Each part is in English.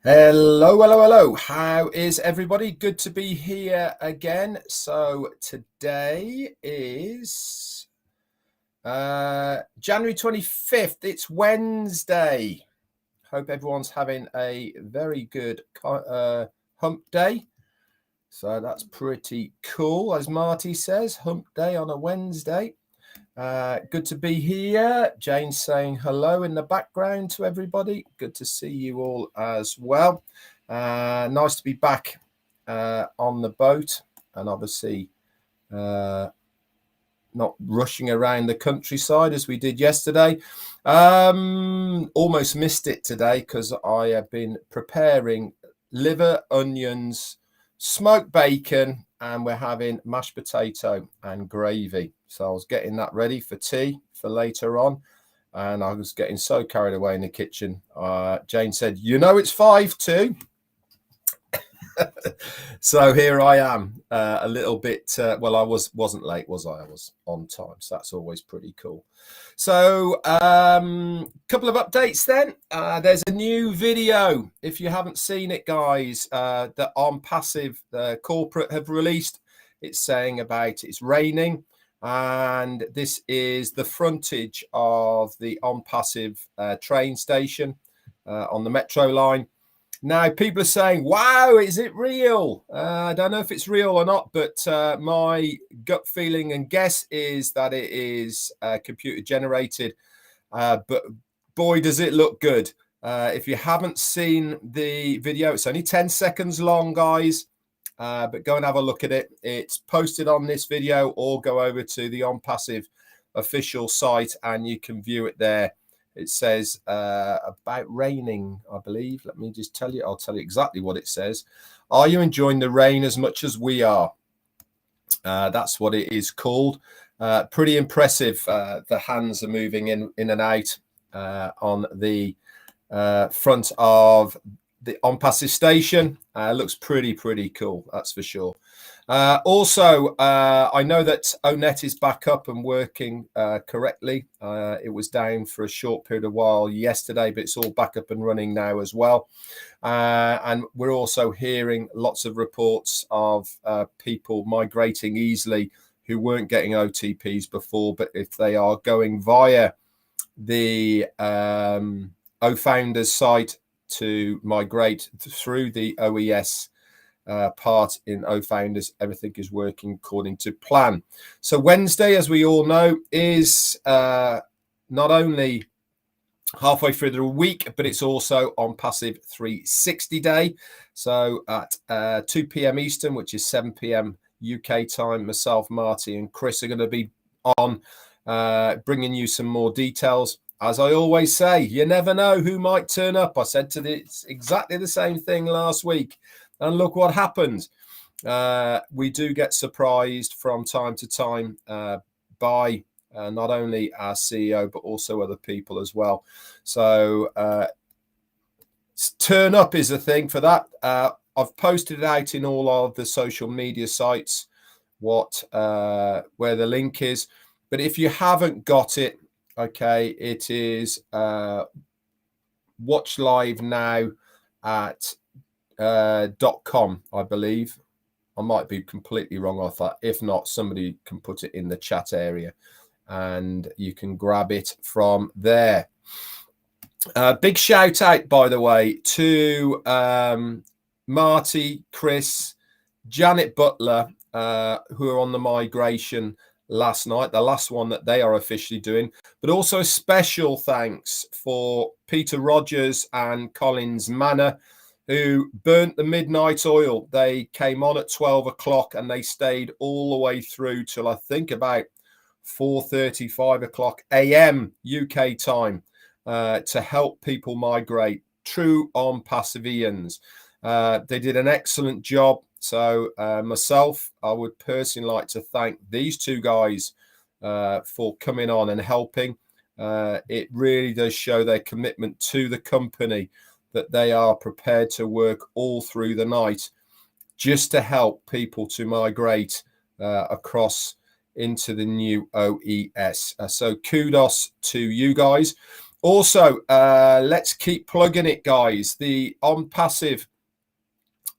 Hello, hello, hello. How is everybody? Good to be here again. So today is January 25th. It's Wednesday. Hope everyone's having a very good hump day. So that's pretty cool. As Marty says, hump day on a Wednesday. Good to be here. Jane's saying hello in the background to everybody. Good to see you all as well. Nice to be back on the boat, and obviously not rushing around the countryside as we did yesterday. Almost missed it today because I have been preparing liver, onions, smoked bacon, and we're having mashed potato and gravy. So I was getting that ready for tea for later on, and I was getting so carried away in the kitchen. Jane said, "You know, it's 5 to." So here I am, a little bit. Well, I wasn't late, was I? I was on time, so that's always pretty cool. So, couple of updates then. There's a new video. If you haven't seen it, guys, that ONPASSIVE corporate have released. It's saying about it's raining, and this is the frontage of the ONPASSIVE train station on the metro line. Now, people are saying, wow, is it real? I don't know if it's real or not, but my gut feeling and guess is that it is computer generated. But boy, does it look good. If you haven't seen the video, it's only 10 seconds long, guys. But go and have a look at it. It's posted on this video, or go over to the ONPASSIVE official site and you can view it there. It says about raining, I believe. Let me just tell you. I'll tell you exactly what it says. Are you enjoying the rain as much as we are? That's what it is called. Pretty impressive. The hands are moving in and out on the front of the ONPASSIVE station. Looks pretty cool, that's for sure. Also, I know that ONet is back up and working correctly. It was down for a short period of while yesterday, but it's all back up and running now as well. And we're also hearing lots of reports of people migrating easily who weren't getting OTPs before, but if they are going via the OFounders site to migrate through the OES part in OFounders, everything is working according to plan. So Wednesday, as we all know, is not only halfway through the week, but it's also ONPASSIVE 360 day. So at 2 p.m. Eastern, which is 7 p.m. UK time, myself, Marty, and Chris are going to be on bringing you some more details. As I always say, you never know who might turn up. I said exactly the same thing last week, and look what happened. We do get surprised from time to time by not only our CEO, but also other people as well. So turn up is a thing for that. I've posted it out in all of the social media sites where the link is. But if you haven't got it, okay, it is watch live now at .com, I believe. I might be completely wrong off that. If not, somebody can put it in the chat area and you can grab it from there. Big shout out, by the way, to Marty, Chris, Janet Butler, who are on the migration last night, the last one that they are officially doing, but also a special thanks for Peter Rogers and Collins Manor, who burnt the midnight oil. They came on at 12 o'clock and they stayed all the way through till I think about 4:30, 5 o'clock a.m. UK time to help people migrate. True ONPASSIVians. They did an excellent job. So myself, I would personally like to thank these two guys for coming on and helping. It really does show their commitment to the company, that they are prepared to work all through the night just to help people to migrate across into the new OES. So kudos to you guys. Also, let's keep plugging it, guys. The ONPASSIVE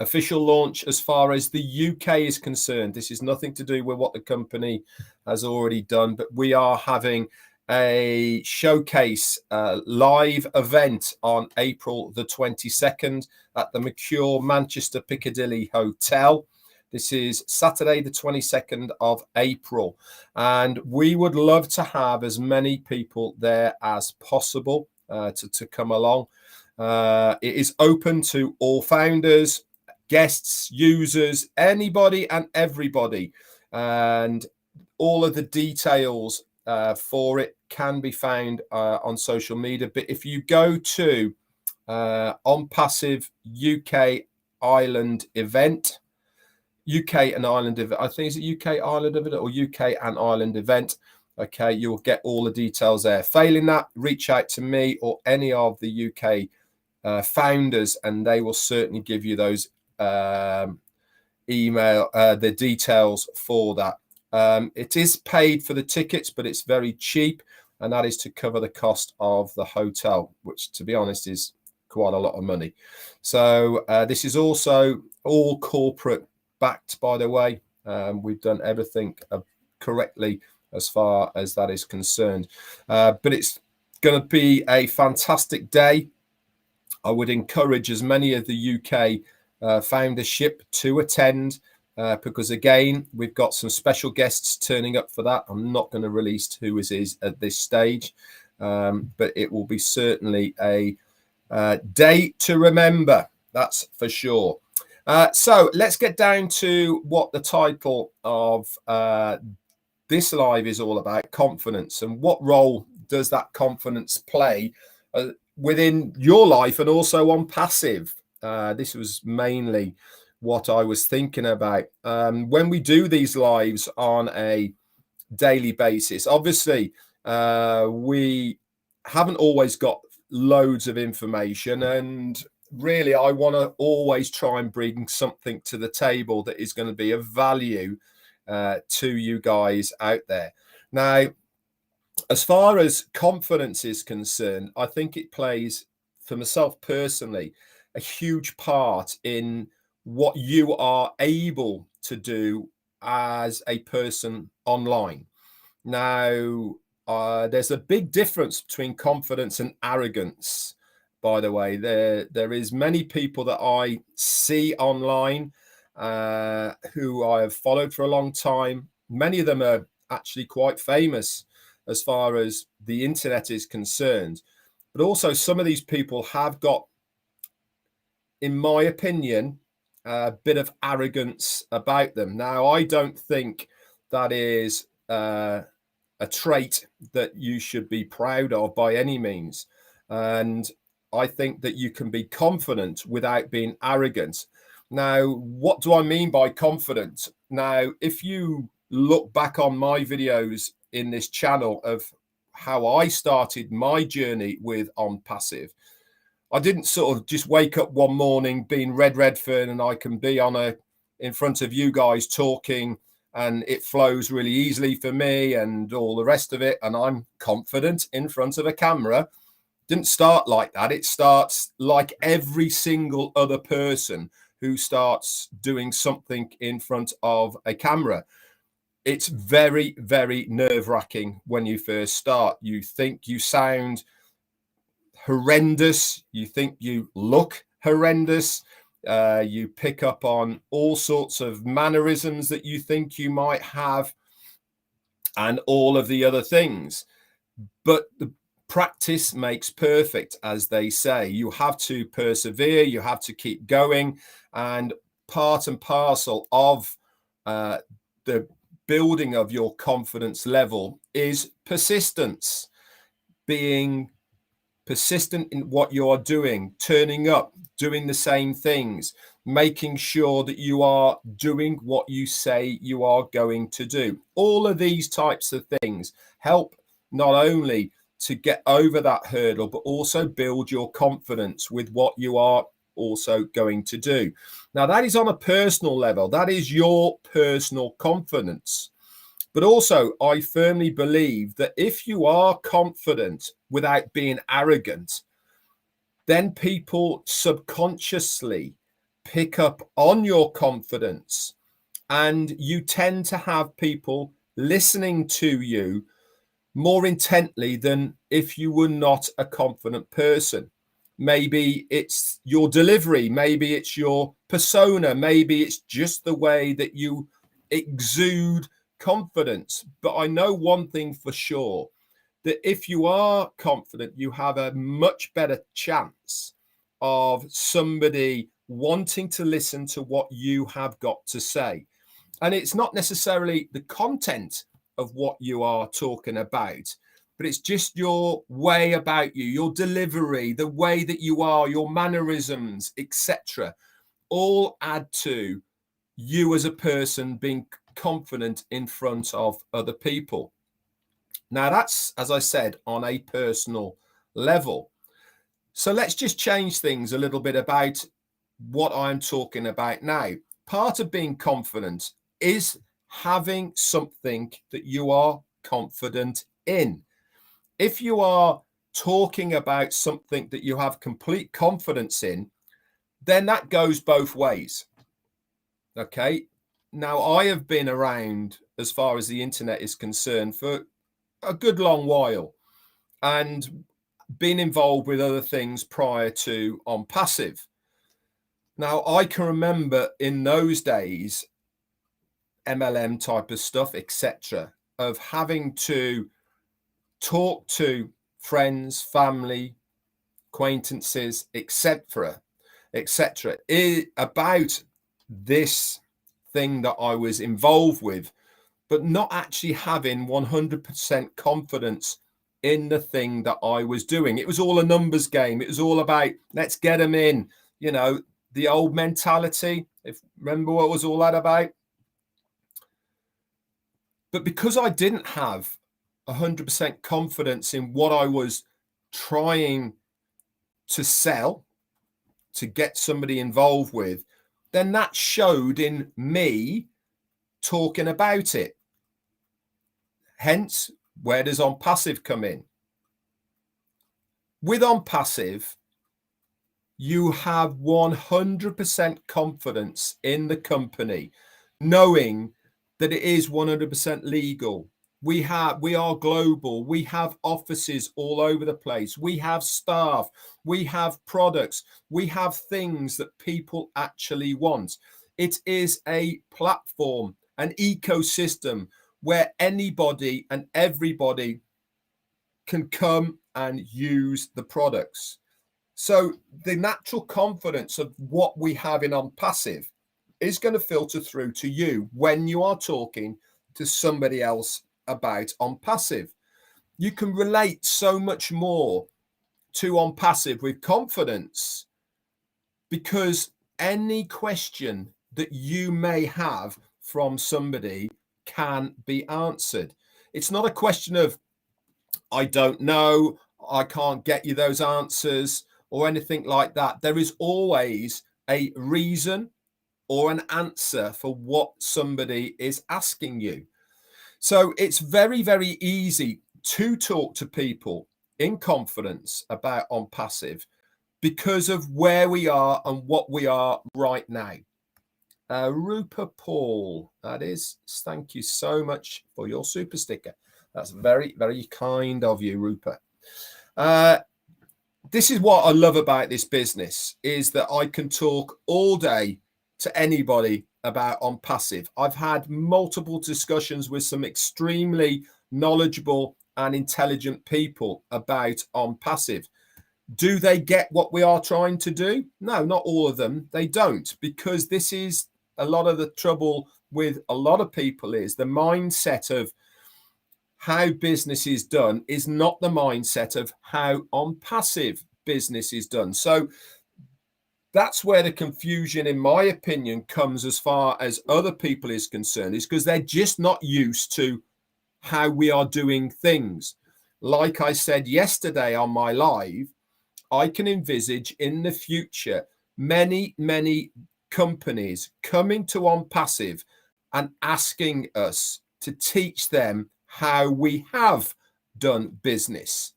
official launch as far as the UK is concerned. This is nothing to do with what the company has already done, but we are having a showcase live event on April the 22nd at the Mercure Manchester Piccadilly Hotel. This is Saturday, the 22nd of April, and we would love to have as many people there as possible to come along. It is open to all founders, guests, users, anybody and everybody, and all of the details for it can be found on social media. But if you go to ONPASSIVE UK Ireland event, UK and Ireland event, I think it's a UK Ireland event or UK and Ireland event, okay, you'll get all the details there. Failing that, reach out to me or any of the UK founders, and they will certainly give you those email the details for that. It is paid for the tickets, but it's very cheap, and that is to cover the cost of the hotel, which, to be honest, is quite a lot of money. So this is also all corporate backed, by the way. We've done everything correctly as far as that is concerned, but it's going to be a fantastic day. I would encourage as many of the UK foundership to attend, because again, we've got some special guests turning up for that. I'm not going to release who it is at this stage, but it will be certainly a day to remember, that's for sure. So let's get down to what the title of this live is all about: confidence. And what role does that confidence play within your life and also ONPASSIVE? This was mainly what I was thinking about. When we do these lives on a daily basis, obviously we haven't always got loads of information, and really I want to always try and bring something to the table that is going to be of value to you guys out there. Now, as far as confidence is concerned, I think it plays, for myself personally, a huge part in what you are able to do as a person online. Now, there's a big difference between confidence and arrogance, by the way. There is many people that I see online who I have followed for a long time. Many of them are actually quite famous as far as the internet is concerned. But also some of these people have got, in my opinion, a bit of arrogance about them. Now, I don't think that is a trait that you should be proud of by any means. And I think that you can be confident without being arrogant. Now, what do I mean by confident? Now, if you look back on my videos in this channel of how I started my journey with ONPASSIVE, I didn't sort of just wake up one morning being Redfern and I can be in front of you guys talking and it flows really easily for me and all the rest of it, and I'm confident in front of a camera. Didn't start like that. It starts like every single other person who starts doing something in front of a camera. It's very, very nerve-wracking when you first start. You think you sound horrendous. You think you look horrendous. You pick up on all sorts of mannerisms that you think you might have and all of the other things. But the practice makes perfect, as they say. You have to persevere. You have to keep going. And part and parcel of the building of your confidence level is persistence, being persistent in what you are doing, turning up, doing the same things, making sure that you are doing what you say you are going to do. All of these types of things help not only to get over that hurdle, but also build your confidence with what you are also going to do. Now, that is on a personal level. That is your personal confidence. But also, I firmly believe that if you are confident without being arrogant, then people subconsciously pick up on your confidence, and you tend to have people listening to you more intently than if you were not a confident person. Maybe it's your delivery, maybe it's your persona, maybe it's just the way that you exude confidence. But I know one thing for sure, that if you are confident, you have a much better chance of somebody wanting to listen to what you have got to say. And it's not necessarily the content of what you are talking about, but it's just your way about you, your delivery, the way that you are, your mannerisms, etc. all add to you as a person being confident in front of other people. Now, that's, as I said, on a personal level. So let's just change things a little bit about what I'm talking about now. Part of being confident is having something that you are confident in. If you are talking about something that you have complete confidence in, then that goes both ways. Okay. Now, I have been around, as far as the internet is concerned, for a good long while, and been involved with other things prior to ONPASSIVE. Now, I can remember in those days, MLM type of stuff, etc., of having to talk to friends, family, acquaintances, etc., about this thing that I was involved with, but not actually having 100% confidence in the thing that I was doing. It was all a numbers game. It was all about, let's get them in, you know, the old mentality. If remember what was all that about? But because I didn't have 100% confidence in what I was trying to sell, to get somebody involved with, then that showed in me talking about it. Hence, where does ONPASSIVE come in? With ONPASSIVE, you have 100% confidence in the company, knowing that it is 100% legal. We are global. We have offices all over the place. We have staff. We have products. We have things that people actually want. It is a platform, an ecosystem where anybody and everybody can come and use the products. So the natural confidence of what we have in ONPASSIVE is going to filter through to you when you are talking to somebody else about ONPASSIVE. You can relate so much more to ONPASSIVE with confidence, because any question that you may have from somebody can be answered. It's not a question of, I don't know, I can't get you those answers, or anything like that. There is always a reason or an answer for what somebody is asking you. So it's very, very easy to talk to people in confidence about ONPASSIVE because of where we are and what we are right now. Rupert Paul, that is, thank you so much for your super sticker. That's very, very kind of you, Rupert. This is what I love about this business, is that I can talk all day to anybody about ONPASSIVE. I've had multiple discussions with some extremely knowledgeable and intelligent people about ONPASSIVE. Do they get what we are trying to do? No, not all of them. They don't, because this is a lot of the trouble with a lot of people, is the mindset of how business is done is not the mindset of how ONPASSIVE business is done. So that's where the confusion, in my opinion, comes as far as other people is concerned, is because they're just not used to how we are doing things. Like I said yesterday on my live, I can envisage in the future many, many companies coming to ONPASSIVE and asking us to teach them how we have done business.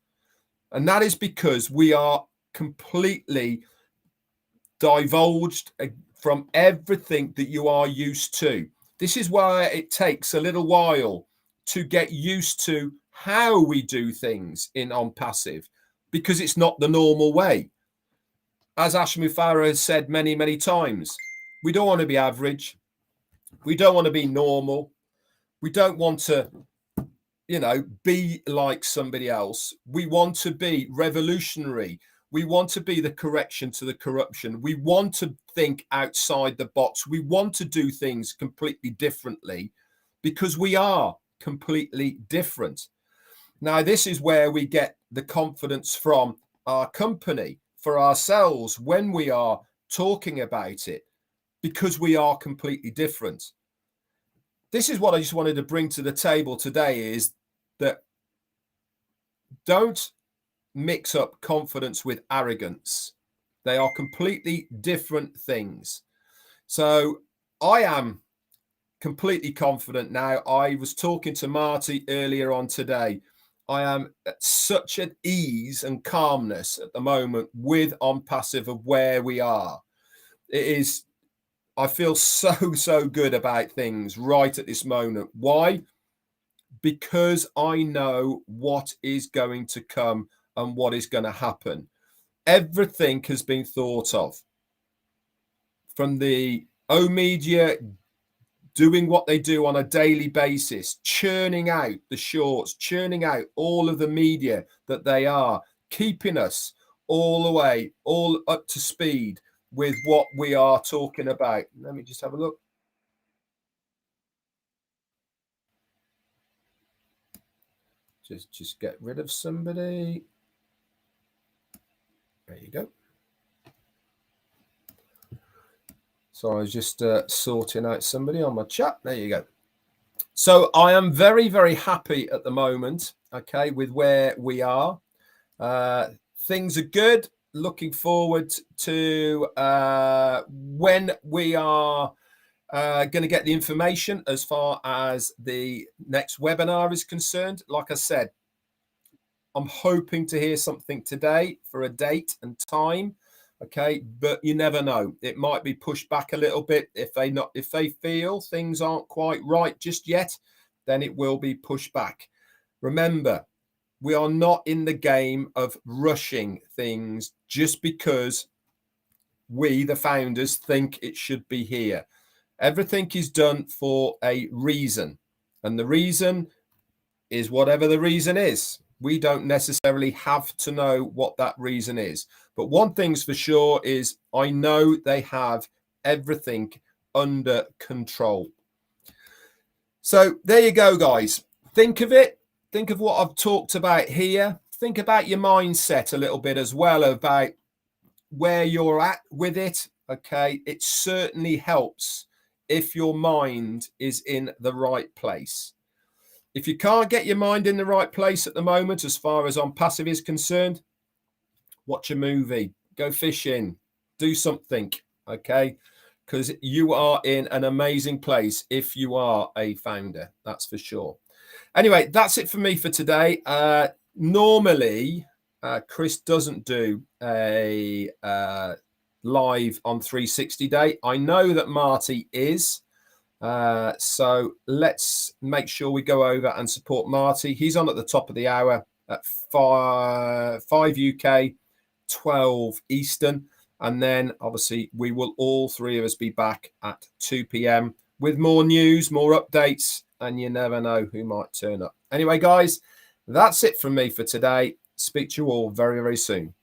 And that is because we are completely divulged from everything that you are used to. This is why it takes a little while to get used to how we do things in ONPASSIVE, because it's not the normal way. As Mufareh has said many, many times, we don't want to be average. We don't want to be normal. We don't want to, be like somebody else. We want to be revolutionary. We want to be the correction to the corruption. We want to think outside the box. We want to do things completely differently because we are completely different. Now, this is where we get the confidence from our company for ourselves when we are talking about it, because we are completely different. This is what I just wanted to bring to the table today, is that don't mix up confidence with arrogance. They are completely different things. So I am completely confident now. I was talking to Marty earlier on today. I am at such an ease and calmness at the moment with ONPASSIVE of where we are. It is, I feel so good about things right at this moment. Why? Because I know what is going to come and what is going to happen. Everything has been thought of. From the O-Media doing what they do on a daily basis, churning out the shorts, churning out all of the media that they are, keeping us all the way, all up to speed with what we are talking about. Let me just have a look. Just get rid of somebody. There you go. So I was just sorting out somebody on my chat. There you go. So I am very happy at the moment, okay, with where we are. Things are good. Looking forward to when we are going to get the information as far as the next webinar is concerned. Like I said, I'm hoping to hear something today for a date and time. Okay, but you never know. It might be pushed back a little bit. If they feel things aren't quite right just yet, then it will be pushed back. Remember, we are not in the game of rushing things just because we, the founders, think it should be here. Everything is done for a reason, and the reason is whatever the reason is. We don't necessarily have to know what that reason is. But one thing's for sure is I know they have everything under control. So there you go, guys. Think of it. Think of what I've talked about here. Think about your mindset a little bit as well, about where you're at with it. Okay, it certainly helps if your mind is in the right place. If you can't get your mind in the right place at the moment, as far as ONPASSIVE is concerned, watch a movie, go fishing, do something, okay? Because you are in an amazing place if you are a founder, that's for sure. Anyway, that's it for me for today. Normally, Chris doesn't do a live on 360 day. I know that Marty is. So let's make sure we go over and support Marty. He's on at the top of the hour at 5 UK, 12 Eastern. And then obviously we will all three of us be back at 2 p.m. with more news, more updates, and you never know who might turn up. Anyway, guys, that's it from me for today. Speak to you all very soon.